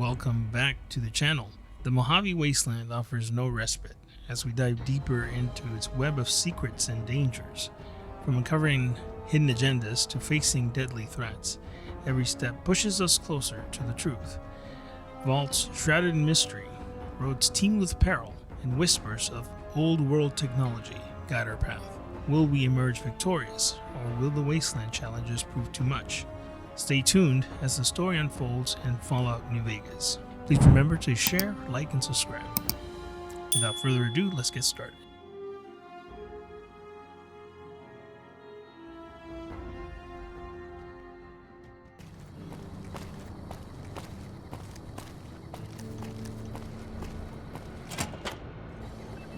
welcome back to the channel. The Mojave Wasteland offers no respite as we dive deeper into its web of secrets and dangers. From uncovering hidden agendas to facing deadly threats, every step pushes us closer to the truth. Vaults shrouded in mystery, roads teem with peril, and whispers of old world technology guide our path. Will we emerge victorious, or will the wasteland challenges prove too much? Stay tuned as the story unfolds in Fallout New Vegas. Please remember to share, like, and subscribe. Without further ado, let's get started.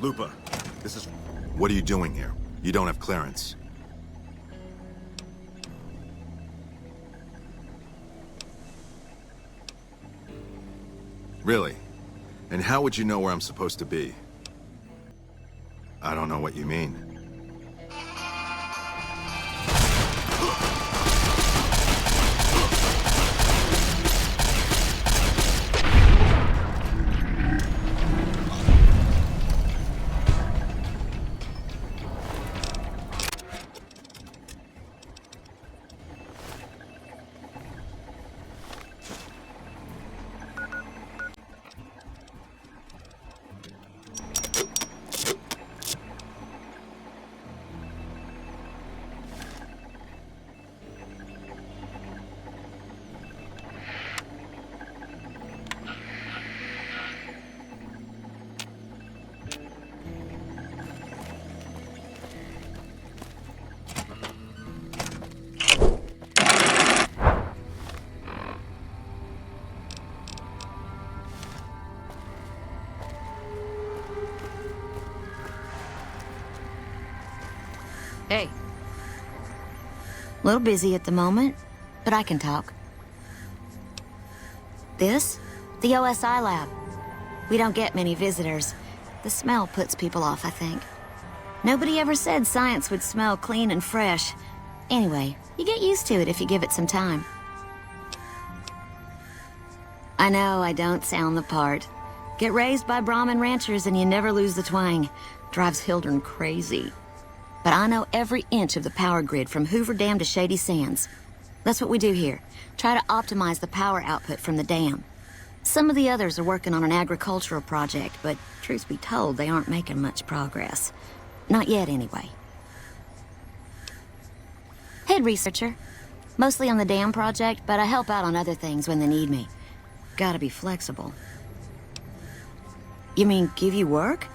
Lupa, this is... What are you doing here? You don't have clearance. Really? And how would you know where I'm supposed to be? I don't know what you mean. Hey. A little busy at the moment, but I can talk. This? The OSI lab. We don't get many visitors. The smell puts people off, I think. Nobody ever said science would smell clean and fresh. Anyway, you get used to it if you give it some time. I know I don't sound the part. Get raised by Brahmin ranchers and you never lose the twang. Drives Hildern crazy. But I know every inch of the power grid from Hoover Dam to Shady Sands. That's what we do here. Try to optimize the power output from the dam. Some of the others are working on an agricultural project, but truth be told, they aren't making much progress. Not yet, anyway. Head researcher. Mostly on the dam project, but I help out on other things when they need me. Gotta be flexible. You mean give you work?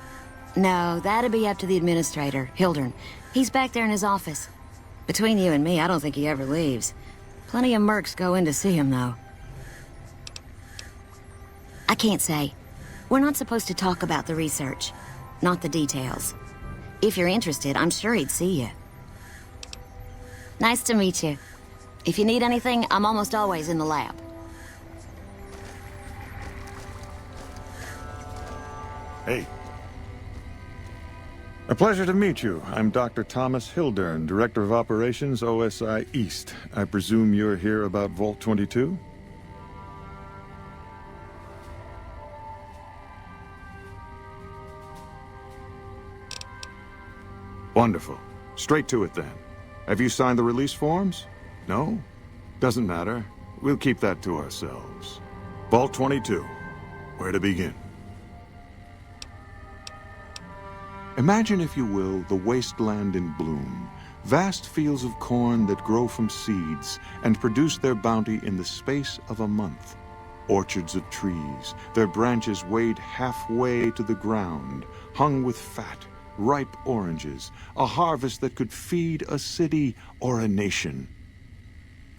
No, that'd be up to the administrator, Hildern. He's back there in his office. Between you and me, I don't think he ever leaves. Plenty of mercs go in to see him, though. I can't say. We're not supposed to talk about the research, not the details. If you're interested, I'm sure he'd see you. Nice to meet you. If you need anything, I'm almost always in the lab. Hey. A pleasure to meet you. I'm Dr. Thomas Hildern, Director of Operations, OSI East. I presume you're here about Vault 22? Wonderful. Straight to it then. Have you signed the release forms? No? Doesn't matter. We'll keep that to ourselves. Vault 22. Where to begin? Imagine, if you will, the wasteland in bloom. Vast fields of corn that grow from seeds and produce their bounty in the space of a month. Orchards of trees, their branches weighed halfway to the ground, hung with fat, ripe oranges, a harvest that could feed a city or a nation.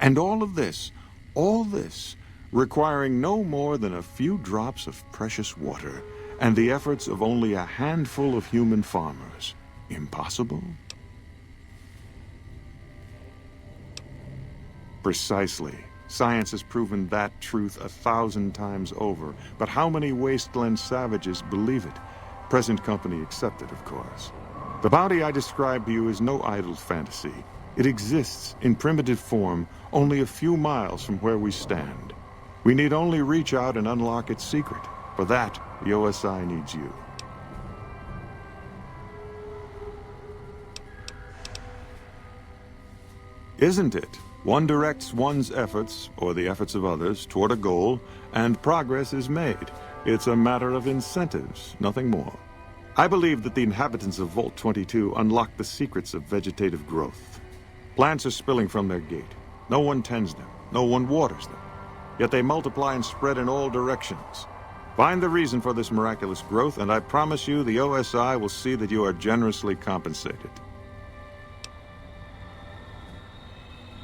And all this, requiring no more than a few drops of precious water, and the efforts of only a handful of human farmers. Impossible? Precisely. Science has proven that truth 1,000 times over, but how many wasteland savages believe it? Present company accepted, of course. The bounty I describe to you is no idle fantasy. It exists in primitive form only a few miles from where we stand. We need only reach out and unlock its secret. For that, the OSI needs you. Isn't it? One directs one's efforts, or the efforts of others, toward a goal, and progress is made. It's a matter of incentives, nothing more. I believe that the inhabitants of Vault 22 unlock the secrets of vegetative growth. Plants are spilling from their gate. No one tends them. No one waters them. Yet they multiply and spread in all directions. Find the reason for this miraculous growth, and I promise you the OSI will see that you are generously compensated.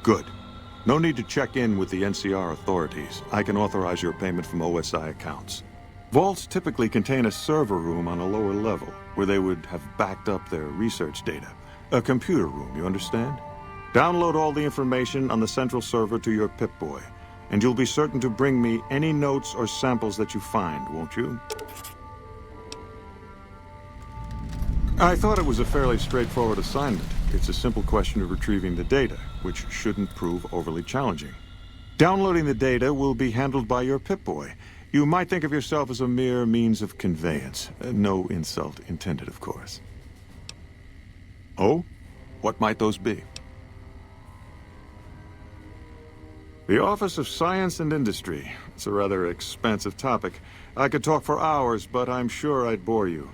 Good. No need to check in with the NCR authorities. I can authorize your payment from OSI accounts. Vaults typically contain a server room on a lower level, where they would have backed up their research data. A computer room, you understand? Download all the information on the central server to your Pip-Boy, and you'll be certain to bring me any notes or samples that you find, won't you? I thought it was a fairly straightforward assignment. It's a simple question of retrieving the data, which shouldn't prove overly challenging. Downloading the data will be handled by your Pip-Boy. You might think of yourself as a mere means of conveyance. No insult intended, of course. Oh? What might those be? The Office of Science and Industry. It's a rather expansive topic. I could talk for hours, but I'm sure I'd bore you.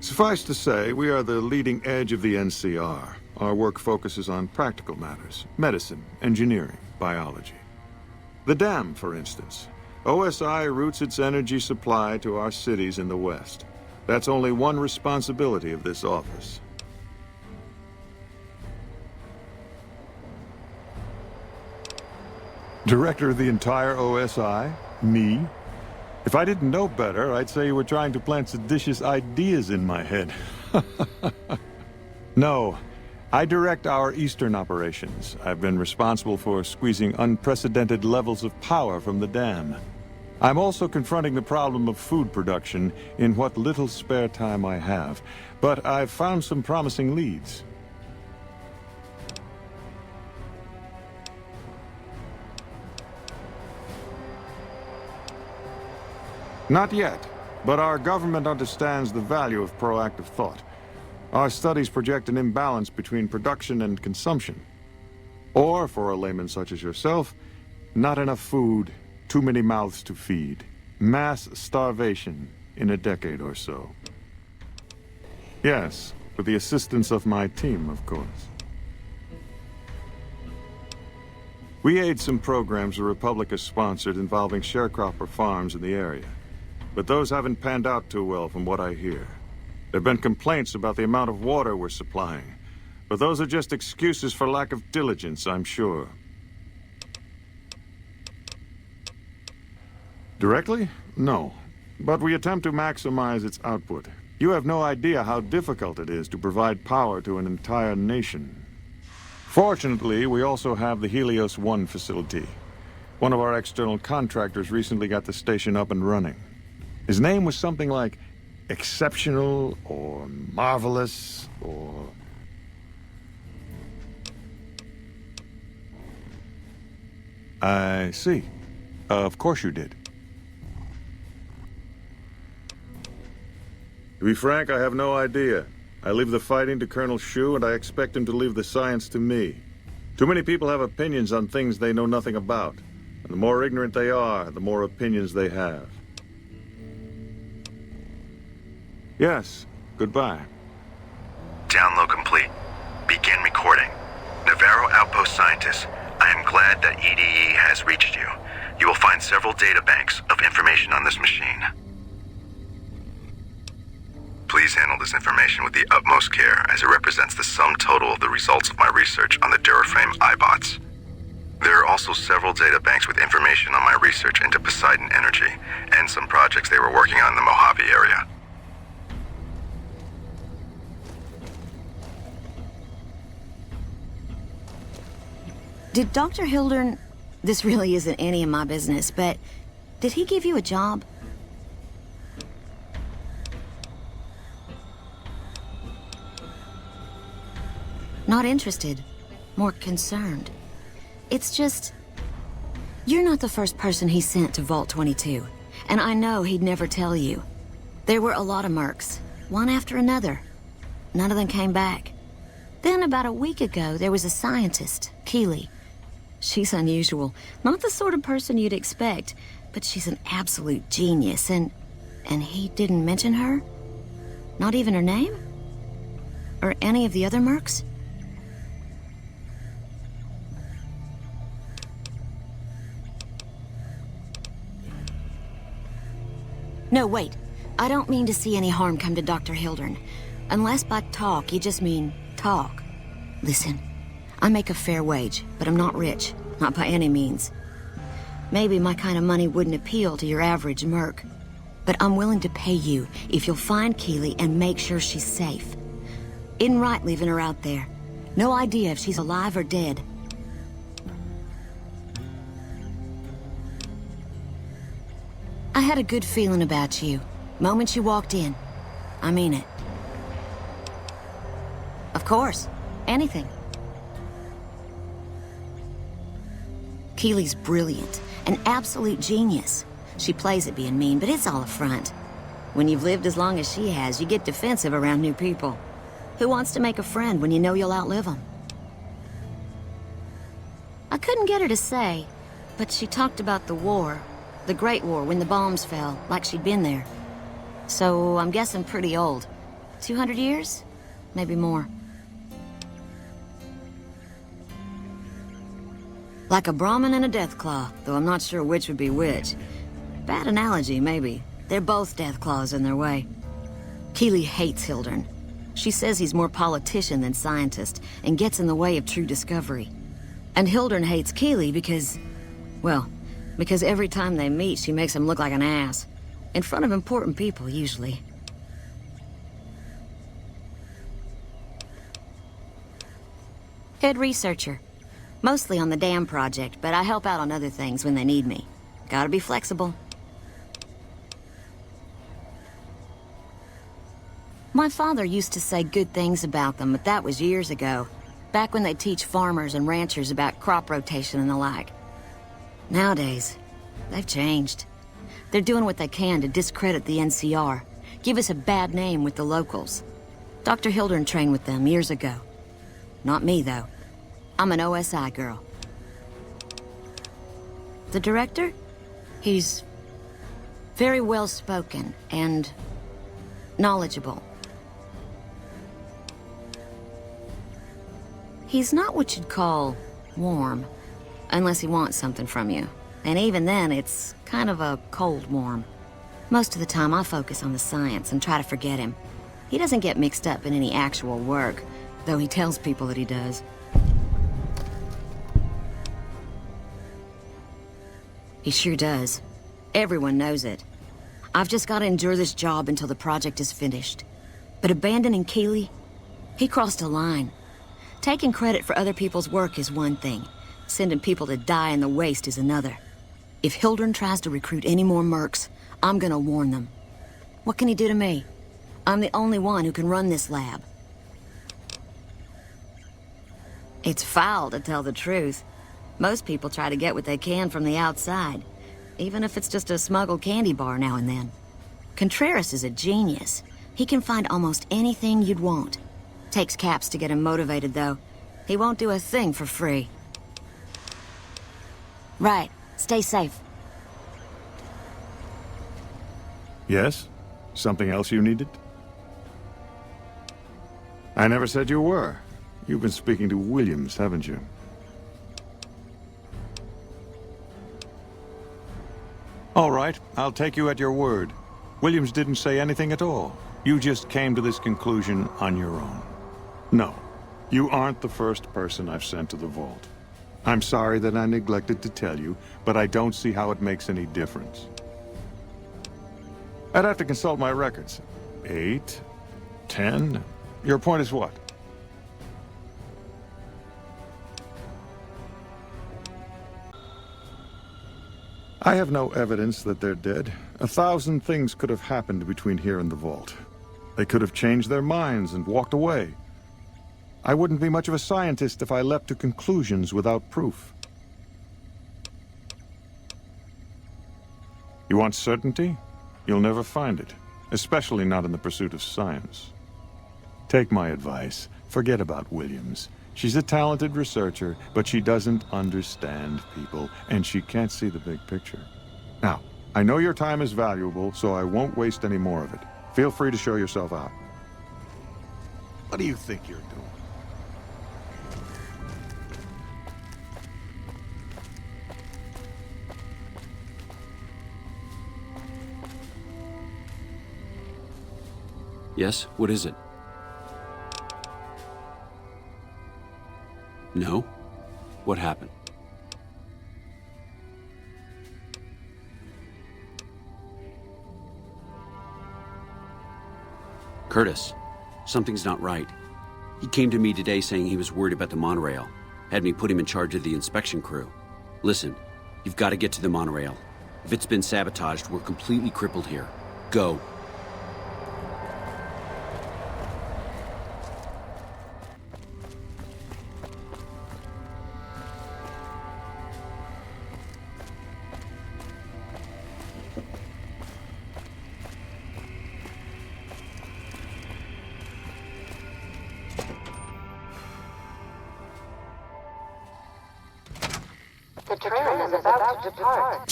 Suffice to say, we are the leading edge of the NCR. Our work focuses on practical matters: medicine, engineering, biology. The dam, for instance. OSI routes its energy supply to our cities in the West. That's only one responsibility of this office. Director of the entire OSI? Me? If I didn't know better, I'd say you were trying to plant seditious ideas in my head. No, I direct our eastern operations. I've been responsible for squeezing unprecedented levels of power from the dam. I'm also confronting the problem of food production in what little spare time I have, but I've found some promising leads. Not yet, but our government understands the value of proactive thought. Our studies project an imbalance between production and consumption. Or, for a layman such as yourself, not enough food, too many mouths to feed. Mass starvation in a decade or so. Yes, with the assistance of my team, of course. We aid some programs the Republic has sponsored involving sharecropper farms in the area. But those haven't panned out too well from what I hear. There have been complaints about the amount of water we're supplying. But those are just excuses for lack of diligence, I'm sure. Directly? No. But we attempt to maximize its output. You have no idea how difficult it is to provide power to an entire nation. Fortunately, we also have the Helios 1 facility. One of our external contractors recently got the station up and running. His name was something like exceptional, or marvelous, or... I see. Of course you did. To be frank, I have no idea. I leave the fighting to Colonel Shu, and I expect him to leave the science to me. Too many people have opinions on things they know nothing about. And the more ignorant they are, the more opinions they have. Yes, goodbye. Download complete. Begin recording. Navarro Outpost Scientist, I am glad that EDE has reached you. You will find several data banks of information on this machine. Please handle this information with the utmost care, as it represents the sum total of the results of my research on the Duraframe iBots. There are also several data banks with information on my research into Poseidon Energy, and some projects they were working on in the Mojave area. Did Dr. Hildern... This really isn't any of my business, but... Did he give you a job? Not interested. More concerned. It's just... You're not the first person he sent to Vault 22, and I know he'd never tell you. There were a lot of mercs, one after another. None of them came back. Then about a week ago, there was a scientist, Keely. She's unusual, not the sort of person you'd expect, but she's an absolute genius, and he didn't mention her? Not even her name? Or any of the other mercs? No, wait. I don't mean to see any harm come to Dr. Hildern. Unless by talk, you just mean talk. Listen, I make a fair wage, but I'm not rich. Not by any means. Maybe my kind of money wouldn't appeal to your average merc. But I'm willing to pay you if you'll find Keely and make sure she's safe. Isn't right leaving her out there. No idea if she's alive or dead. I had a good feeling about you. Moment you walked in. I mean it. Of course. Anything. Keely's brilliant. An absolute genius. She plays at being mean, but it's all a front. When you've lived as long as she has, you get defensive around new people. Who wants to make a friend when you know you'll outlive them? I couldn't get her to say, but she talked about the war. The Great War, when the bombs fell, like she'd been there. So, I'm guessing pretty old. 200 years? Maybe more. Like a Brahmin and a Deathclaw, though I'm not sure which would be which. Bad analogy, maybe. They're both Deathclaws in their way. Keely hates Hildern. She says he's more politician than scientist, and gets in the way of true discovery. And Hildern hates Keely because... well... because every time they meet, she makes him look like an ass. In front of important people, usually. Head researcher. Mostly on the dam project, but I help out on other things when they need me. Gotta be flexible. My father used to say good things about them, but that was years ago. Back when they teach farmers and ranchers about crop rotation and the like. Nowadays, they've changed. They're doing what they can to discredit the NCR, give us a bad name with the locals. Dr. Hildern trained with them years ago. Not me, though. I'm an OSI girl. The director? He's very well-spoken and knowledgeable. He's not what you'd call warm. Unless he wants something from you. And even then, it's kind of a cold warm. Most of the time, I focus on the science and try to forget him. He doesn't get mixed up in any actual work, though he tells people that he does. He sure does. Everyone knows it. I've just got to endure this job until the project is finished. But abandoning Keely? He crossed a line. Taking credit for other people's work is one thing. Sending people to die in the waste is another. If Hildern tries to recruit any more mercs, I'm gonna warn them. What can he do to me? I'm the only one who can run this lab. It's foul to tell the truth. Most people try to get what they can from the outside, even if it's just a smuggled candy bar now and then. Contreras is a genius. He can find almost anything you'd want. Takes caps to get him motivated, though. He won't do a thing for free. Right. Stay safe. Yes? Something else you needed? I never said you were. You've been speaking to Williams, haven't you? All right, I'll take you at your word. Williams didn't say anything at all. You just came to this conclusion on your own. No, you aren't the first person I've sent to the vault. I'm sorry that I neglected to tell you, but I don't see how it makes any difference. I'd have to consult my records. 8, 10... Your point is what? I have no evidence that they're dead. 1,000 things could have happened between here and the vault. They could have changed their minds and walked away. I wouldn't be much of a scientist if I leapt to conclusions without proof. You want certainty? You'll never find it, especially not in the pursuit of science. Take my advice. Forget about Williams. She's a talented researcher, but she doesn't understand people, and she can't see the big picture. Now, I know your time is valuable, so I won't waste any more of it. Feel free to show yourself out. What do you think you're doing? Yes? What is it? No? What happened? Curtis, something's not right. He came to me today saying he was worried about the monorail. Had me put him in charge of the inspection crew. Listen, you've got to get to the monorail. If it's been sabotaged, we're completely crippled here. Go. The train is about to depart.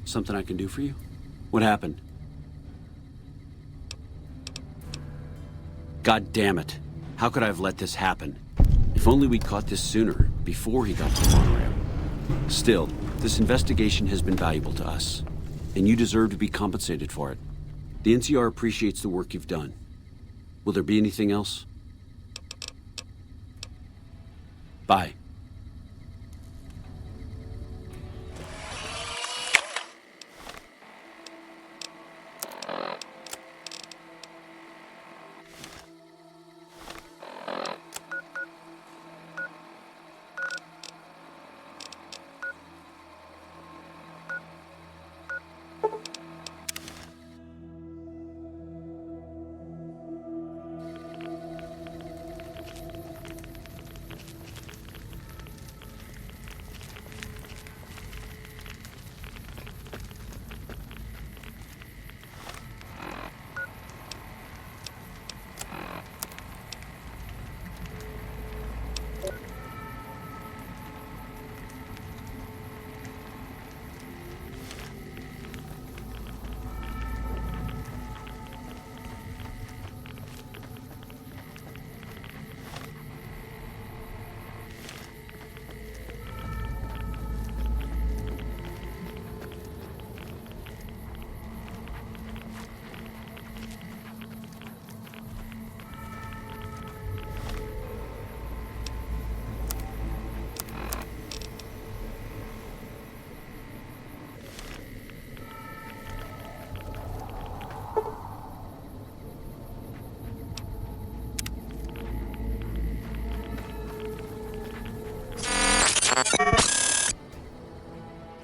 Something I can do for you? What happened? God damn it. How could I have let this happen? If only we'd caught this sooner, before he got to the monorail. Still, this investigation has been valuable to us, and you deserve to be compensated for it. The NCR appreciates the work you've done. Will there be anything else? Bye.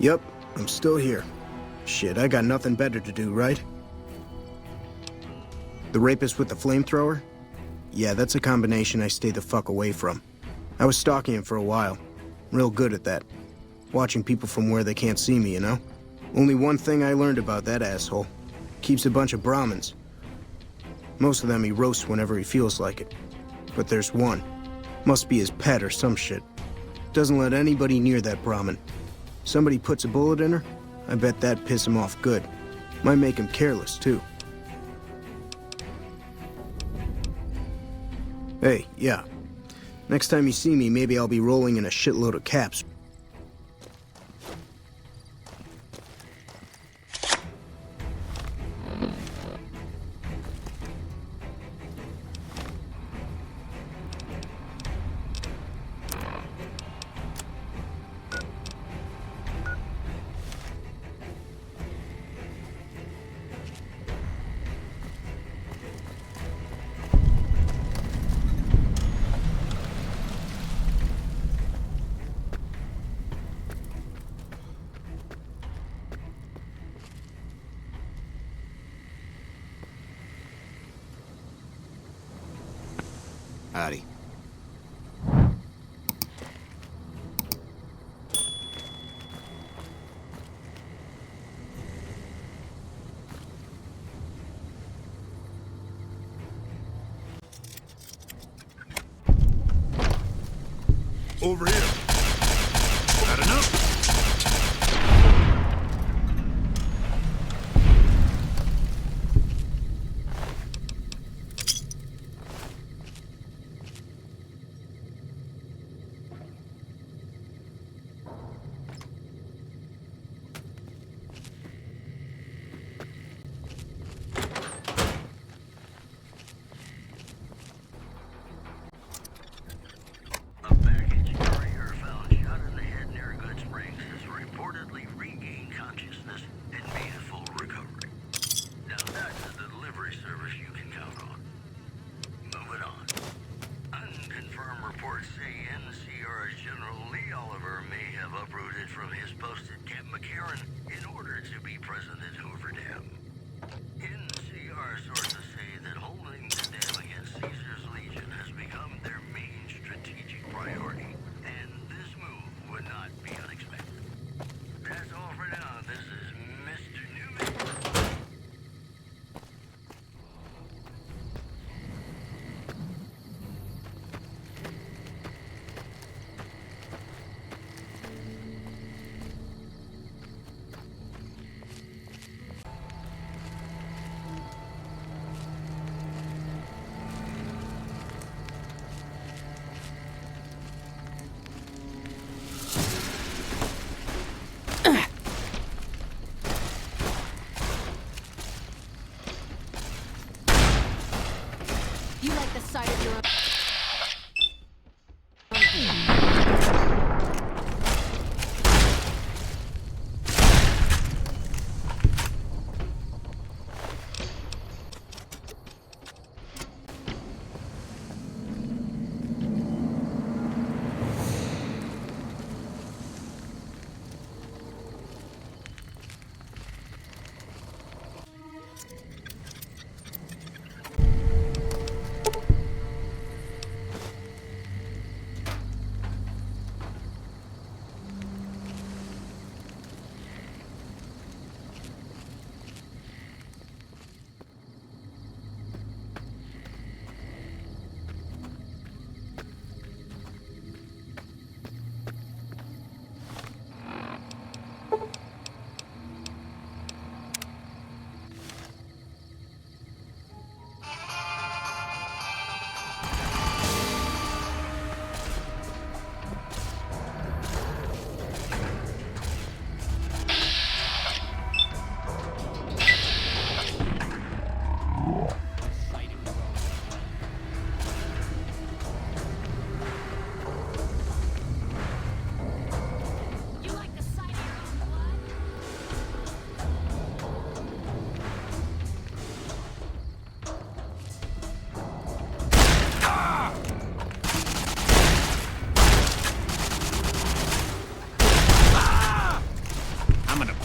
Yep, I'm still here. Shit, I got nothing better to do, right? The rapist with the flamethrower? Yeah, that's a combination I stay the fuck away from. I was stalking him for a while. Real good at that. Watching people from where they can't see me, you know? Only one thing I learned about that asshole. Keeps a bunch of Brahmins. Most of them he roasts whenever he feels like it. But there's one. Must be his pet or some shit. Doesn't let anybody near that Brahmin. Somebody puts a bullet in her, I bet that'd piss him off good. Might make him careless, too. Hey, yeah. Next time you see me, maybe I'll be rolling in a shitload of caps. Over here. Had enough? From his post at Camp McCarran in order to be present at Hoover Dam. NCR sources say that holding the dam against Caesar's Legion has become their main strategic priority, and this move would not be unexpected. That's all for now. This is Mr. Newman. You like the sight of your own...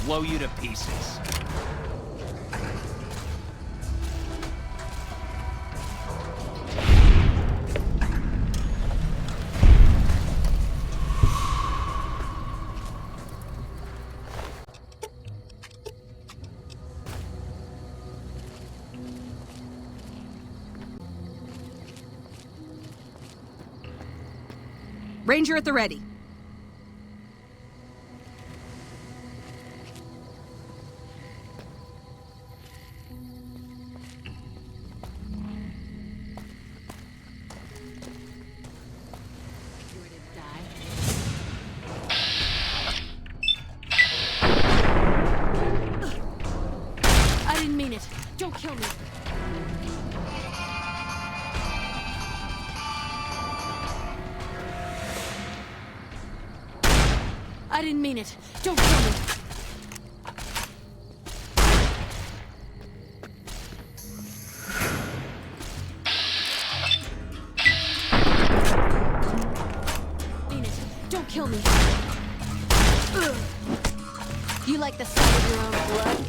Blow you to pieces. Ranger at the ready. Don't kill me. I didn't mean it. Don't kill me. Mean it. Don't kill me. Ugh. You like the sight of your own blood?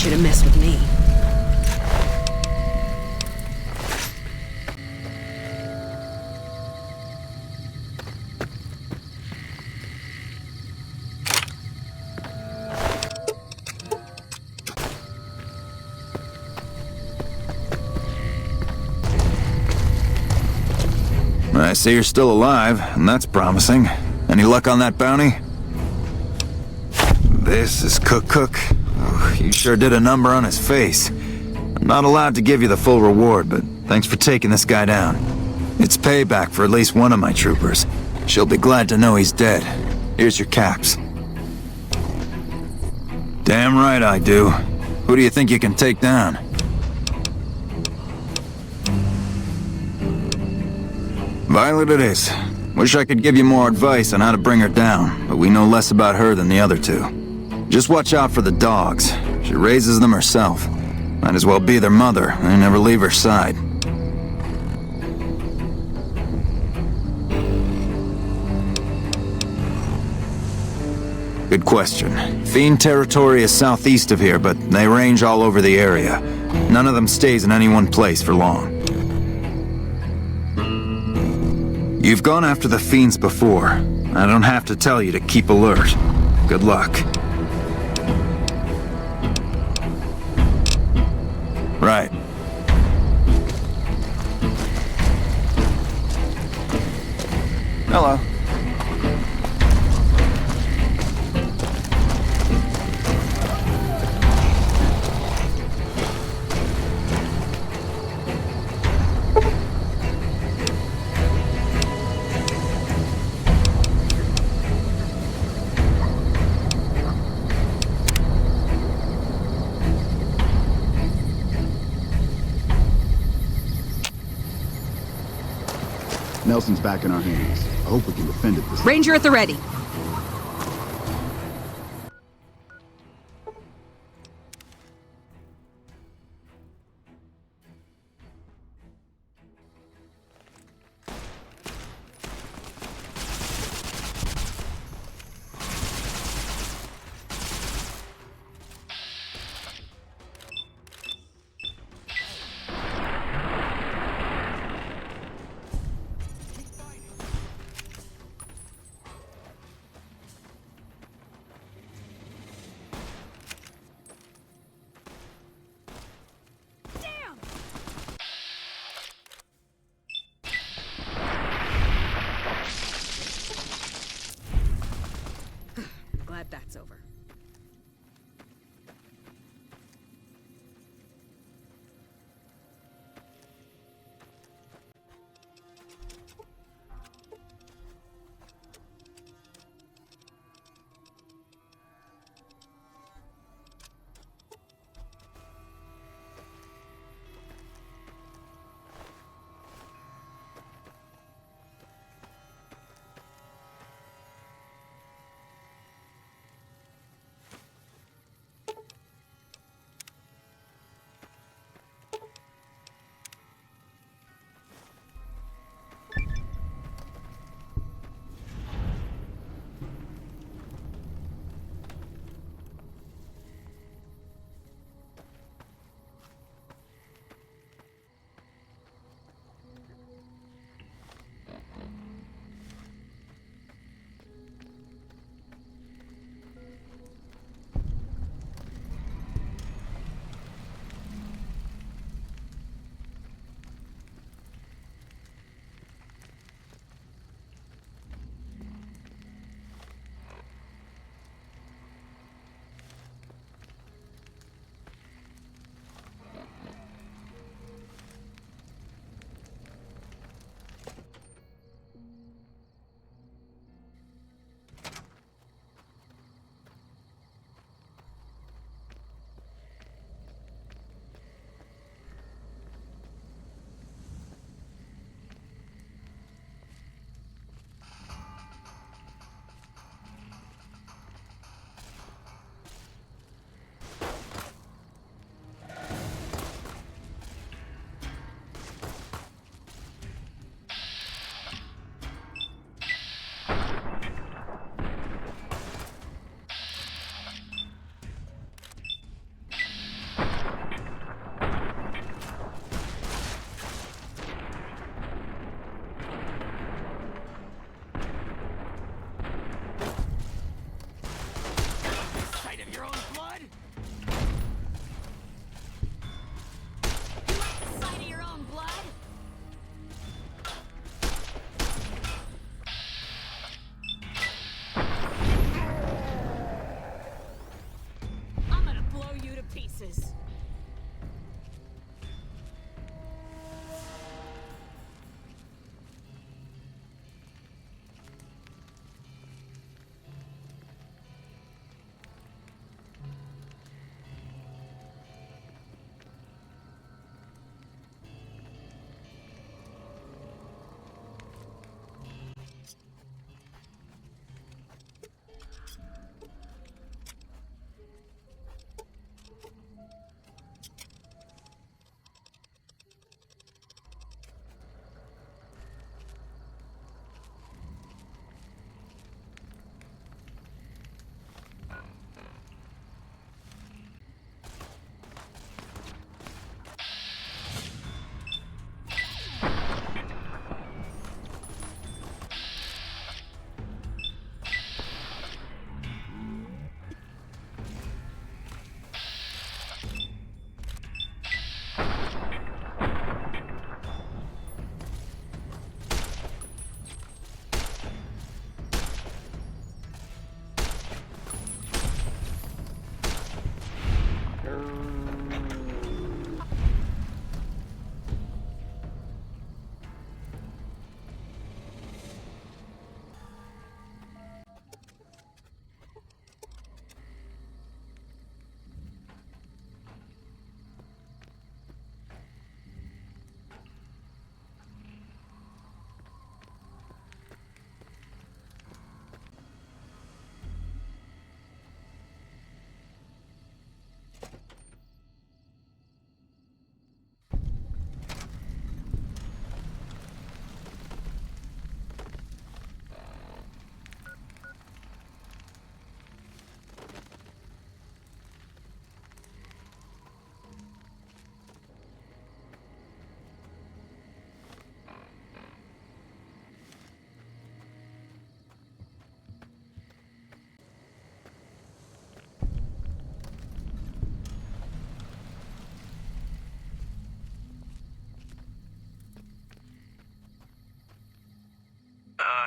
want you to mess with me. I see you're still alive, and that's promising. Any luck on that bounty? This is Cook. Oh, you sure did a number on his face. I'm not allowed to give you the full reward, but thanks for taking this guy down. It's payback for at least one of my troopers. She'll be glad to know he's dead. Here's your caps. Damn right I do. Who do you think you can take down? Violet it is. Wish I could give you more advice on how to bring her down, but we know less about her than the other two. Just watch out for the dogs. She raises them herself. Might as well be their mother and never leave her side. Good question. Fiend territory is southeast of here, but they range all over the area. None of them stays in any one place for long. You've gone after the Fiends before. I don't have to tell you to keep alert. Good luck. Right. Hello. Nelson's back in our hands. I hope we can defend it this time. Ranger at the ready.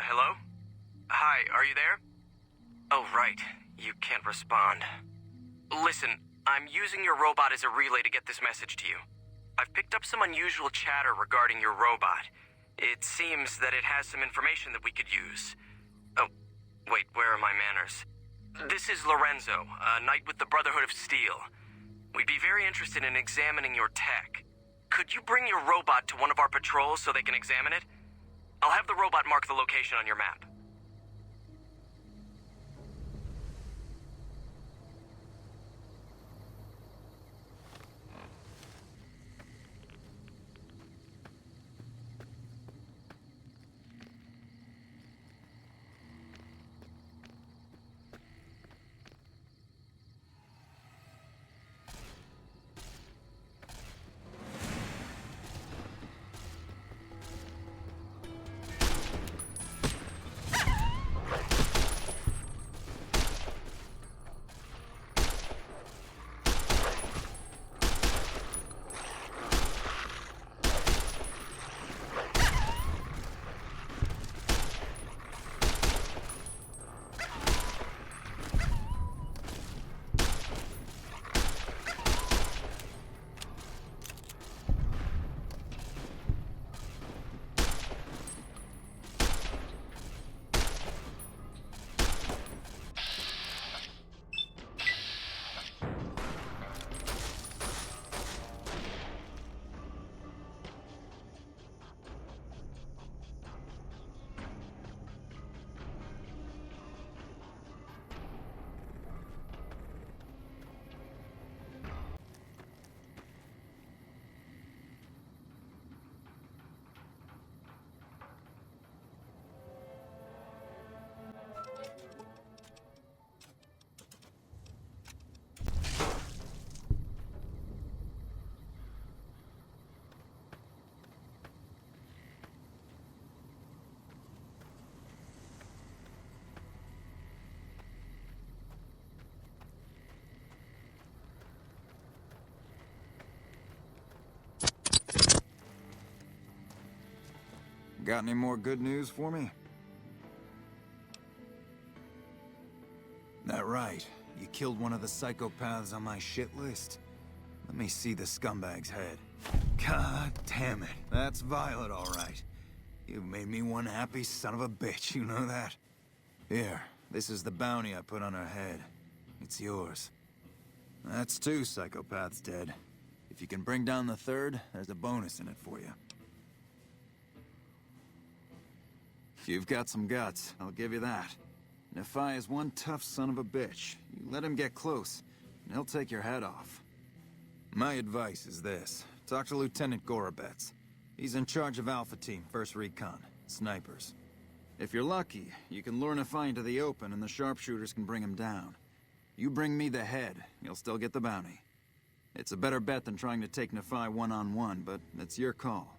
Hello? Hi, are you there? Oh, right. You can't respond. Listen, I'm using your robot as a relay to get this message to you. I've picked up some unusual chatter regarding your robot. It seems that it has some information that we could use. Oh, wait, where are my manners? This is Lorenzo, a knight with the Brotherhood of Steel. We'd be very interested in examining your tech. Could you bring your robot to one of our patrols so they can examine it? I'll have the robot mark the location on your map. Got any more good news for me? That right. You killed one of the psychopaths on my shit list. Let me see the scumbag's head. God damn it. That's Violet, all right. You've made me one happy son of a bitch, you know that? Here, this is the bounty I put on her head. It's yours. That's 2 psychopaths dead. If you can bring down the 3rd, there's a bonus in it for you. You've got some guts, I'll give you that. Nephi is one tough son of a bitch. You let him get close, and he'll take your head off. My advice is this. Talk to Lieutenant Gorobets. He's in charge of Alpha Team, 1st Recon, snipers. If you're lucky, you can lure Nephi into the open and the sharpshooters can bring him down. You bring me the head, you'll still get the bounty. It's a better bet than trying to take Nephi one-on-one, but it's your call.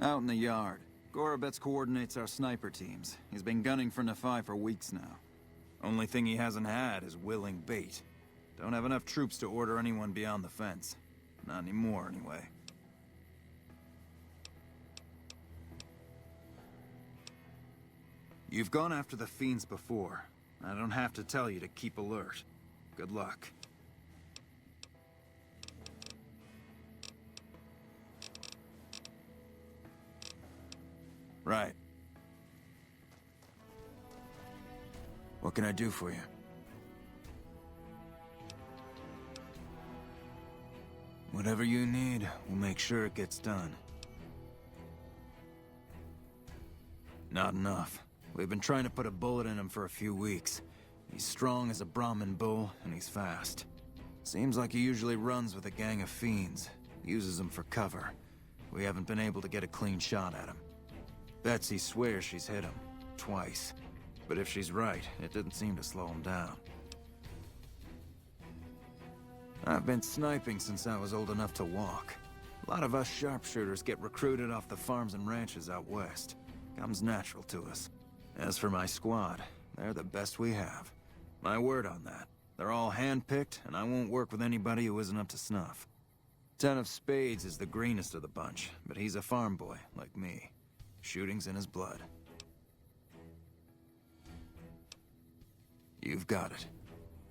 Out in the yard. Gorobets coordinates our sniper teams. He's been gunning for Nephi for weeks now. Only thing he hasn't had is willing bait. Don't have enough troops to order anyone beyond the fence. Not anymore, anyway. You've gone after the Fiends before. I don't have to tell you to keep alert. Good luck. Right. What can I do for you? Whatever you need, we'll make sure it gets done. Not enough. We've been trying to put a bullet in him for a few weeks. He's strong as a Brahmin bull, and he's fast. Seems like he usually runs with a gang of fiends. Uses them for cover. We haven't been able to get a clean shot at him. Betsy swears she's hit him. Twice. But if she's right, it didn't seem to slow him down. I've been sniping since I was old enough to walk. A lot of us sharpshooters get recruited off the farms and ranches out west. Comes natural to us. As for my squad, they're the best we have. My word on that. They're all hand-picked, and I won't work with anybody who isn't up to snuff. Ten of Spades is the greenest of the bunch, but he's a farm boy, like me. Shooting's in his blood. You've got it.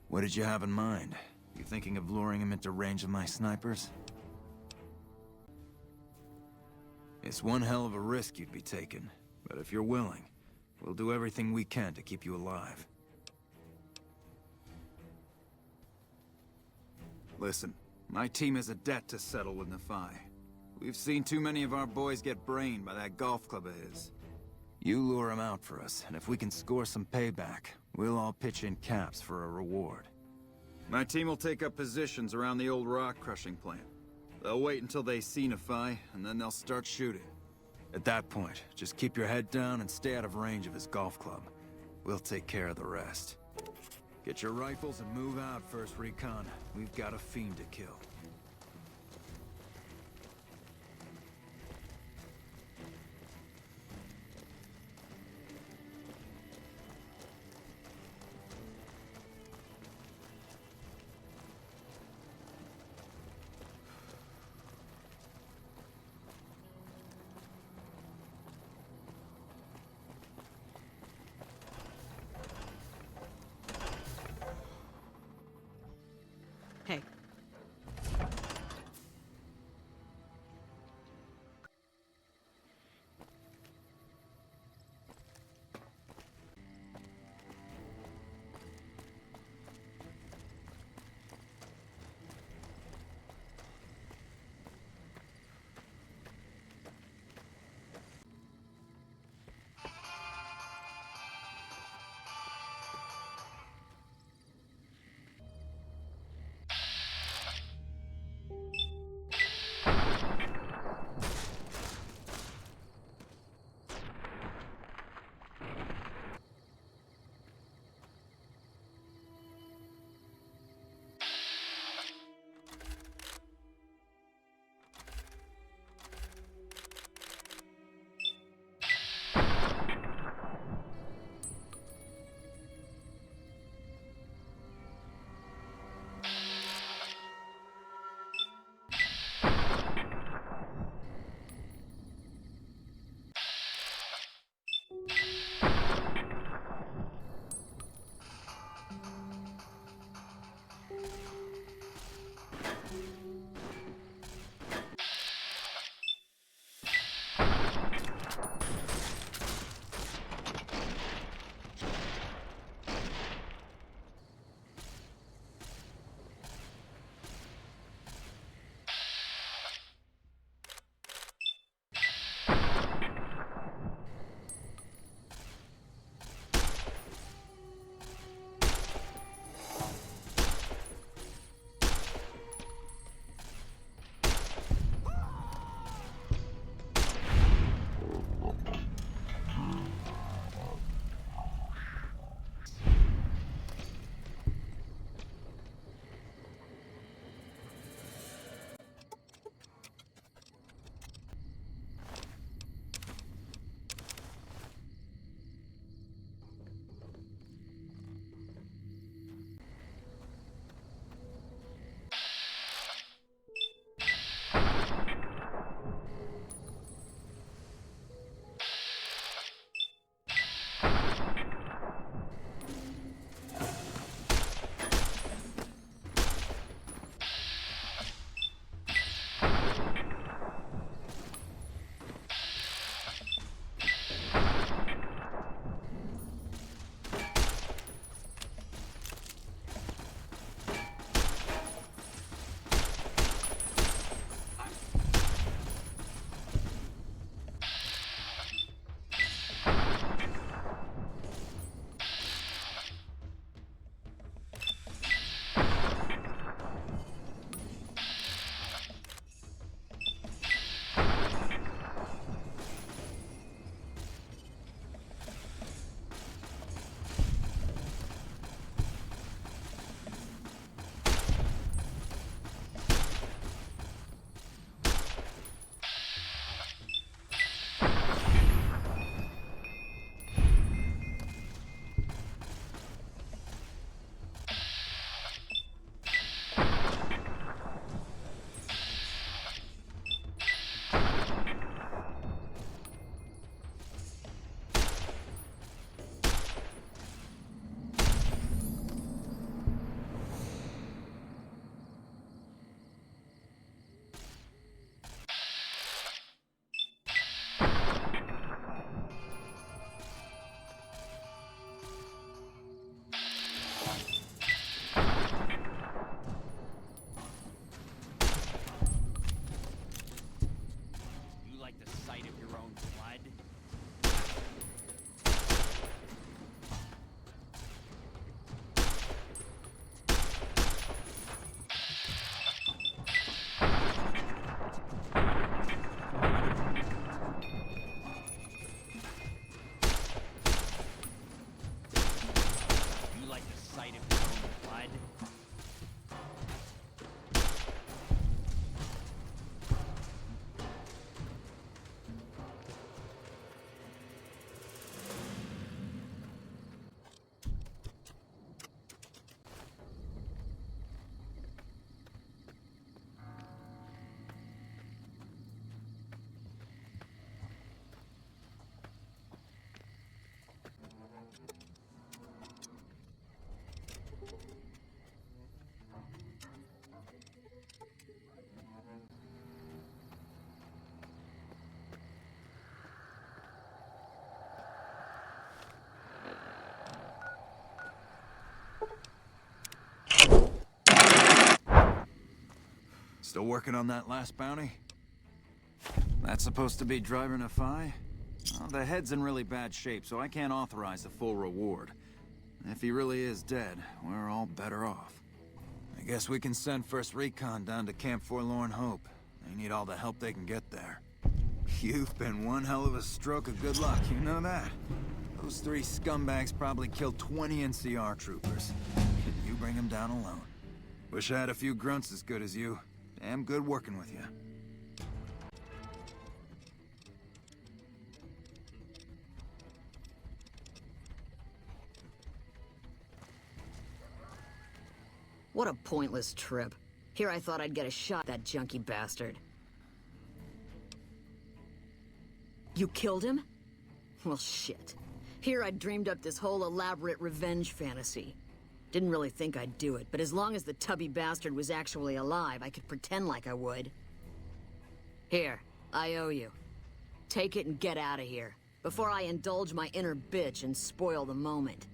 What did you have in mind? You thinking of luring him into range of my snipers? It's one hell of a risk you'd be taking, but if you're willing, we'll do everything we can to keep you alive. Listen, my team has a debt to settle with Nephi. We've seen too many of our boys get brained by that golf club of his. You lure him out for us, and if we can score some payback, we'll all pitch in caps for a reward. My team will take up positions around the old rock-crushing plant. They'll wait until they see Nephi, and then they'll start shooting. At that point, just keep your head down and stay out of range of his golf club. We'll take care of the rest. Get your rifles and move out, First Recon. We've got a Fiend to kill. Hey. Still working on that last bounty? That's supposed to be driving a Phi? Well, the head's in really bad shape, so I can't authorize a full reward. If he really is dead, we're all better off. I guess we can send First Recon down to Camp Forlorn Hope. They need all the help they can get there. You've been one hell of a stroke of good luck, you know that? Those 3 scumbags probably killed 20 NCR troopers. And you bring them down alone. Wish I had a few grunts as good as you. Damn good working with you. What a pointless trip. Here I thought I'd get a shot at that junky bastard. You killed him? Well, shit. Here I'd dreamed up this whole elaborate revenge fantasy. Didn't really think I'd do it, but as long as the tubby bastard was actually alive, I could pretend like I would. Here, I owe you. Take it and get out of here, before I indulge my inner bitch and spoil the moment.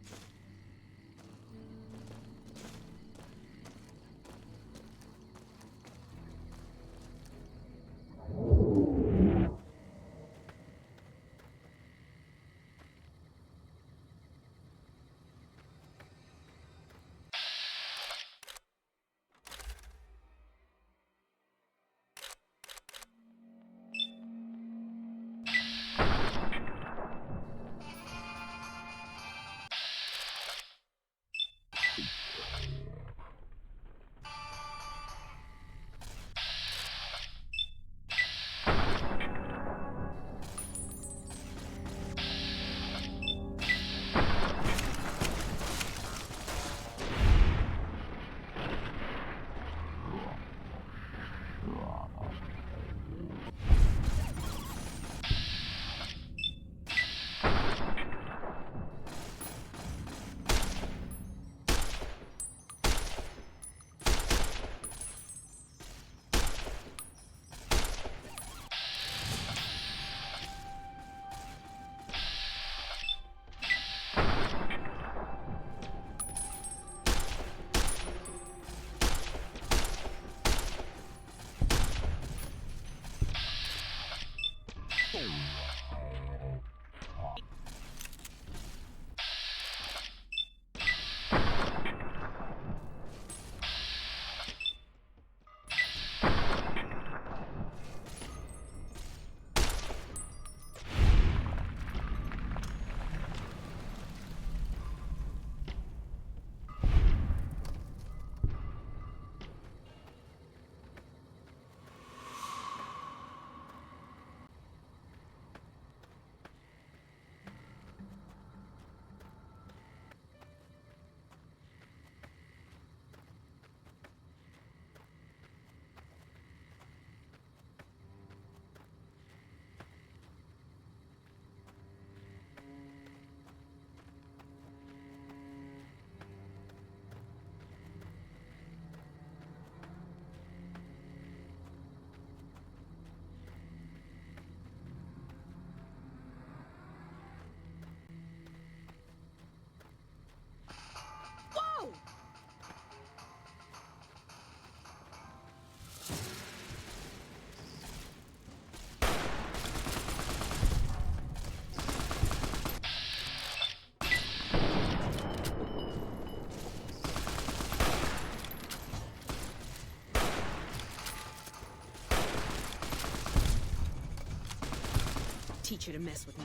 Teach you to mess with me.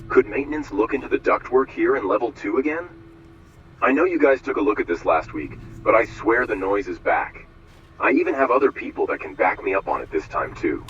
Could maintenance look into the ductwork here in level 2 again? I know you guys took a look at this last week, but I swear the noise is back. I even have other people that can back me up on it this time too.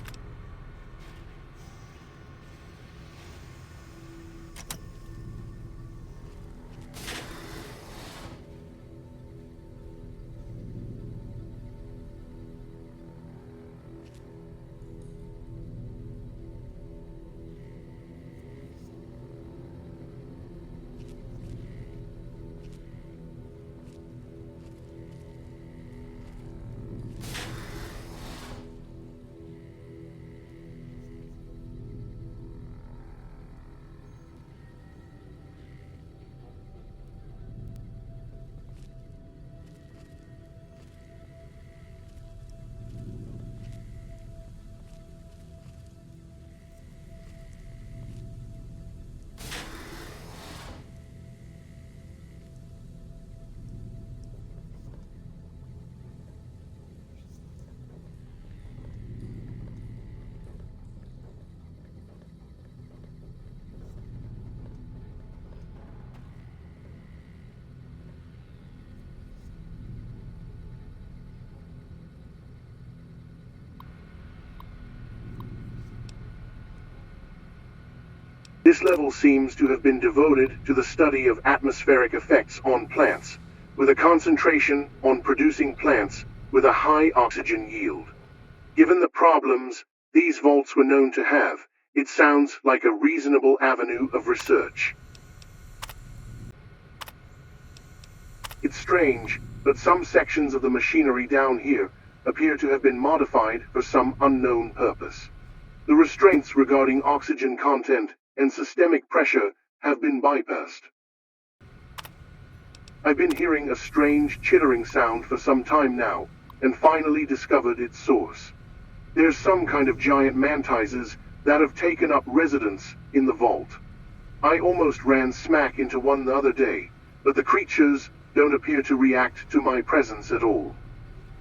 This level seems to have been devoted to the study of atmospheric effects on plants, with a concentration on producing plants with a high oxygen yield. Given the problems these vaults were known to have, it sounds like a reasonable avenue of research. It's strange, but some sections of the machinery down here appear to have been modified for some unknown purpose. The restraints regarding oxygen content and systemic pressure have been bypassed. I've been hearing a strange chittering sound for some time now, and finally discovered its source. There's some kind of giant mantises that have taken up residence in the vault. I almost ran smack into one the other day, but the creatures don't appear to react to my presence at all.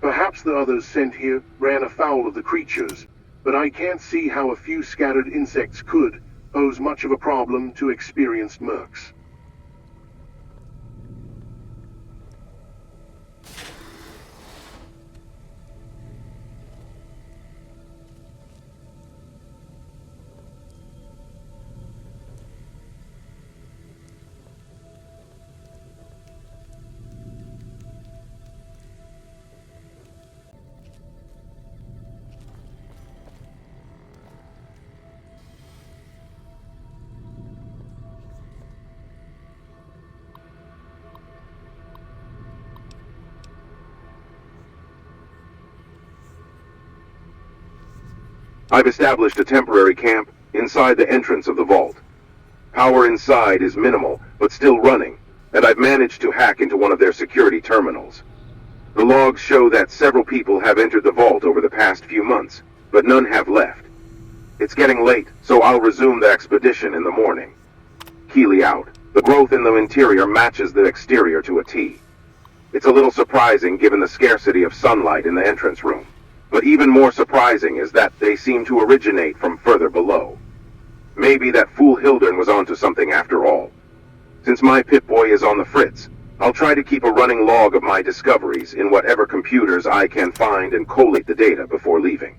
Perhaps the others sent here ran afoul of the creatures, but I can't see how a few scattered insects could pose much of a problem to experienced mercs. I've established a temporary camp inside the entrance of the vault. Power inside is minimal, but still running, and I've managed to hack into one of their security terminals. The logs show that several people have entered the vault over the past few months, but none have left. It's getting late, so I'll resume the expedition in the morning. Keely out. The growth in the interior matches the exterior to a T. It's a little surprising given the scarcity of sunlight in the entrance room. But even more surprising is that they seem to originate from further below. Maybe that fool Hildern was onto something after all. Since my Pip-Boy is on the fritz, I'll try to keep a running log of my discoveries in whatever computers I can find and collate the data before leaving.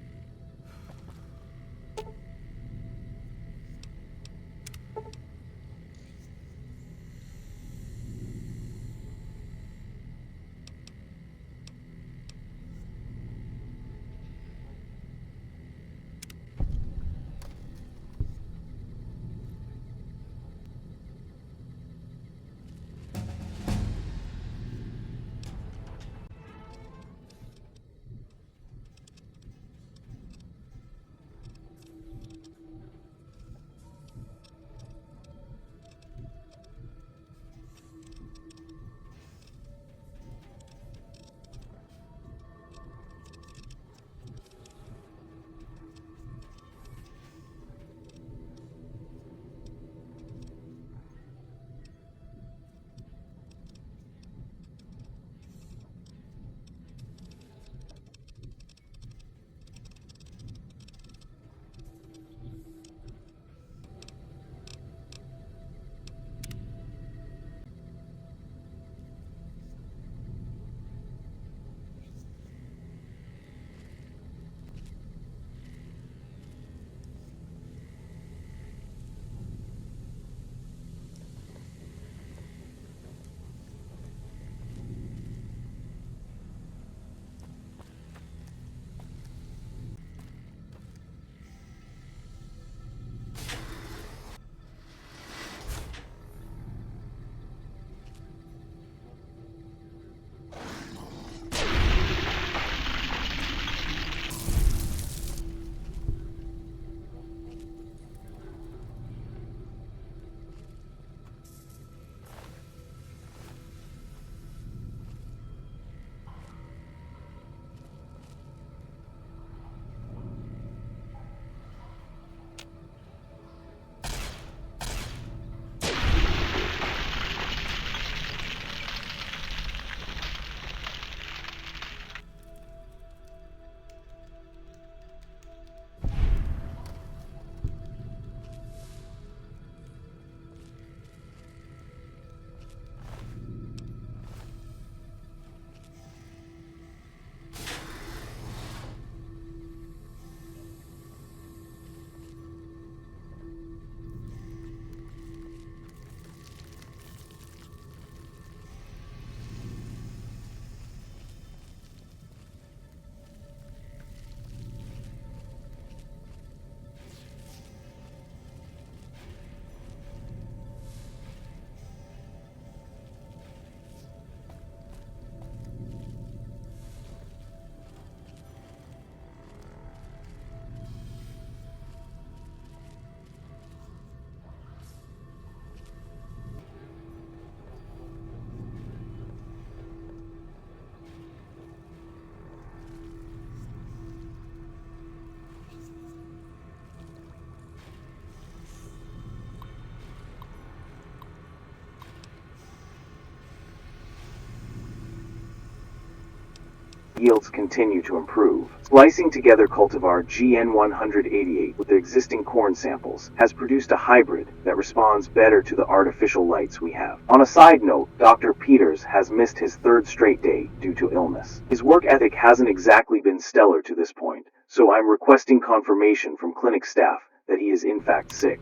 yields continue to improve. Splicing together cultivar GN188 with the existing corn samples has produced a hybrid that responds better to the artificial lights we have. On a side note, Dr. Peters has missed his third straight day due to illness. His work ethic hasn't exactly been stellar to this point, so I'm requesting confirmation from clinic staff that he is in fact sick.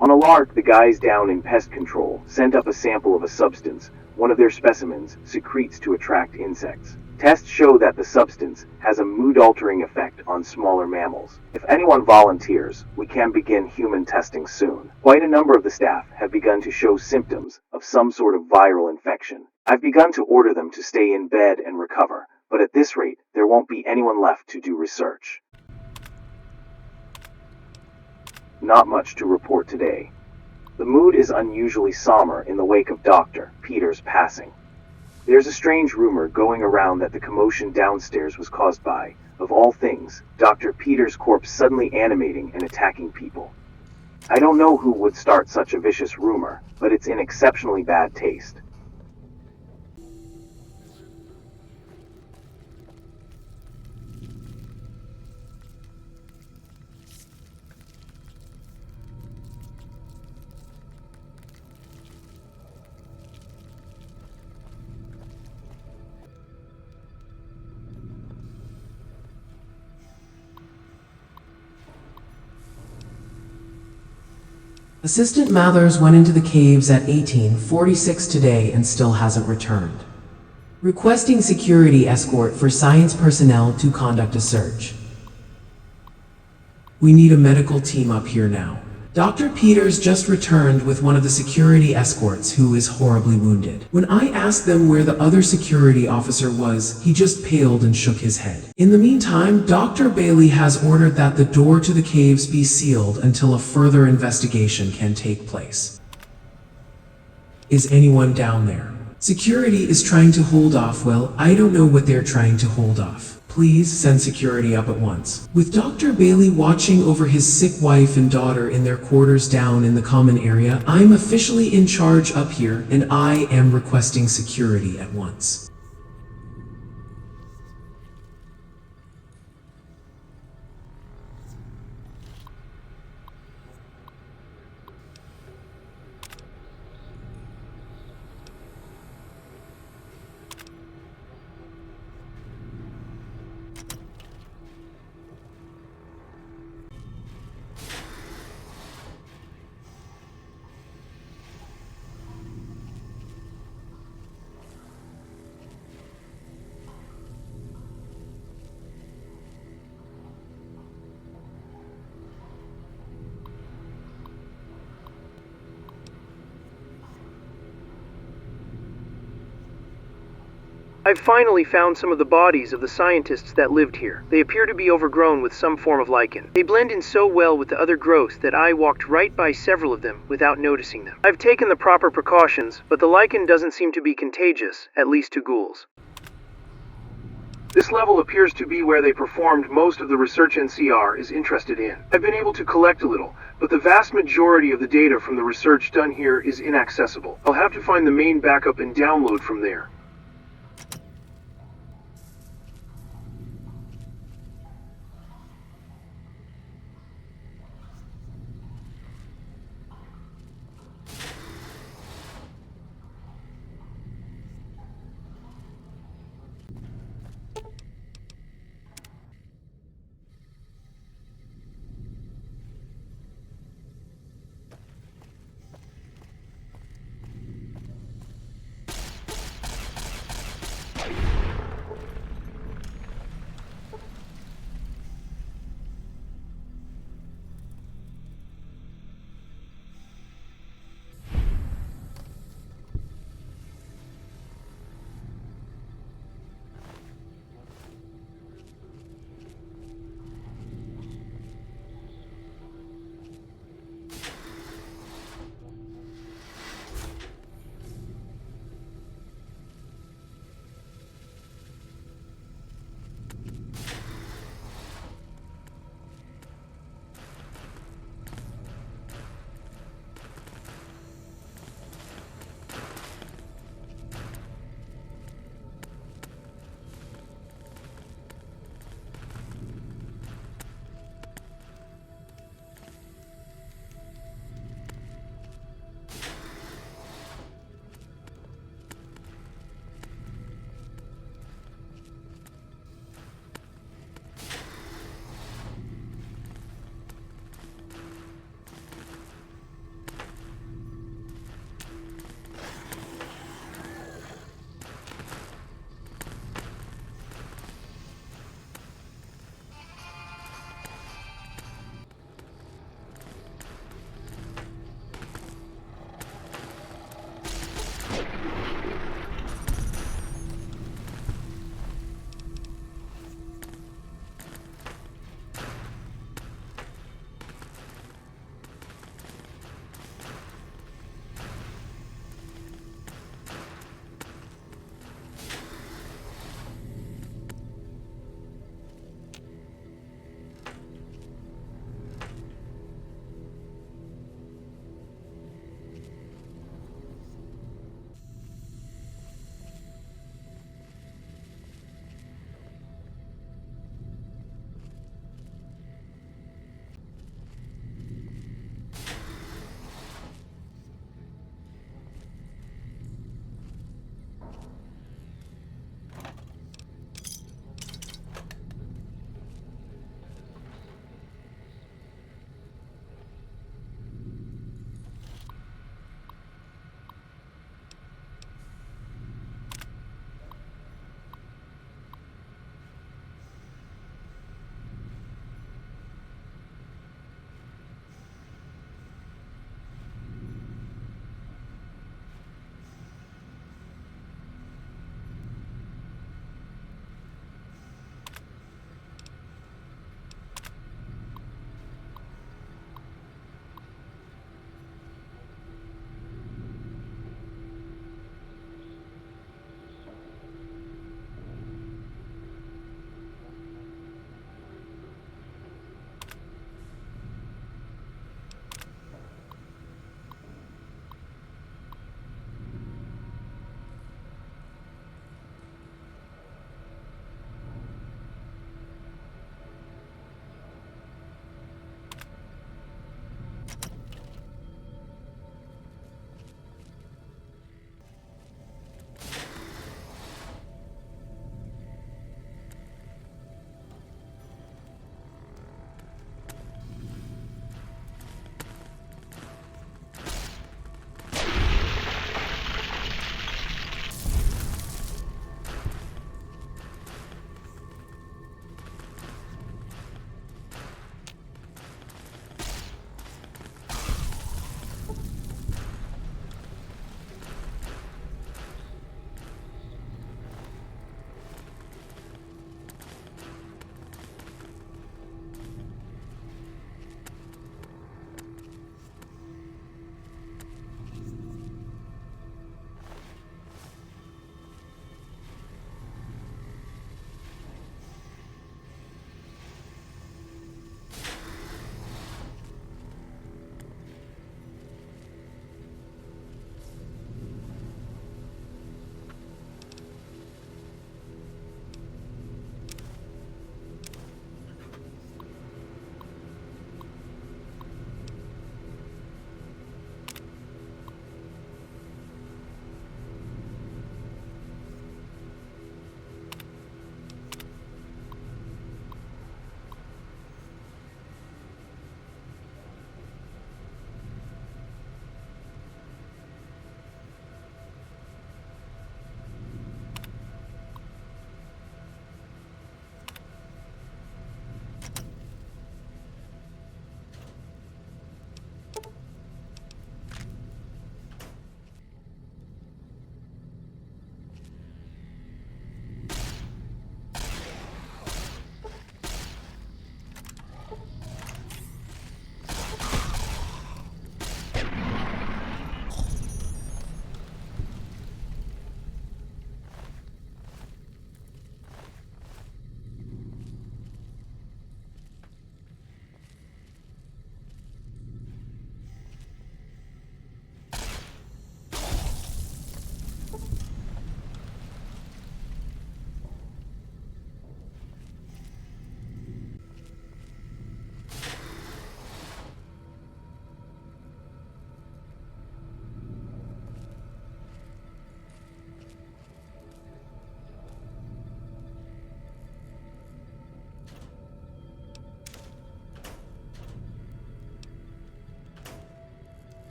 On a lark, the guys down in pest control sent up a sample of a substance one of their specimens secretes to attract insects. Tests show that the substance has a mood-altering effect on smaller mammals. If anyone volunteers, we can begin human testing soon. Quite a number of the staff have begun to show symptoms of some sort of viral infection. I've begun to order them to stay in bed and recover, but at this rate, there won't be anyone left to do research. Not much to report today. The mood is unusually somber in the wake of Dr. Peters' passing. There's a strange rumor going around that the commotion downstairs was caused by, of all things, Dr. Peters' corpse suddenly animating and attacking people. I don't know who would start such a vicious rumor, but it's in exceptionally bad taste. Assistant Mathers went into the caves at 1846 today and still hasn't returned. Requesting security escort for science personnel to conduct a search. We need a medical team up here now. Dr. Peters just returned with one of the security escorts who is horribly wounded. When I asked them where the other security officer was, he just paled and shook his head. In the meantime, Dr. Bailey has ordered that the door to the caves be sealed until a further investigation can take place. Is anyone down there? Security is trying to hold off. Well, I don't know what they're trying to hold off. Please send security up at once. With Dr. Bailey watching over his sick wife and daughter in their quarters down in the common area, I'm officially in charge up here, and I am requesting security at once. I've finally found some of the bodies of the scientists that lived here. They appear to be overgrown with some form of lichen. They blend in so well with the other growth that I walked right by several of them without noticing them. I've taken the proper precautions, but the lichen doesn't seem to be contagious, at least to ghouls. This level appears to be where they performed most of the research NCR is interested in. I've been able to collect a little, but the vast majority of the data from the research done here is inaccessible. I'll have to find the main backup and download from there.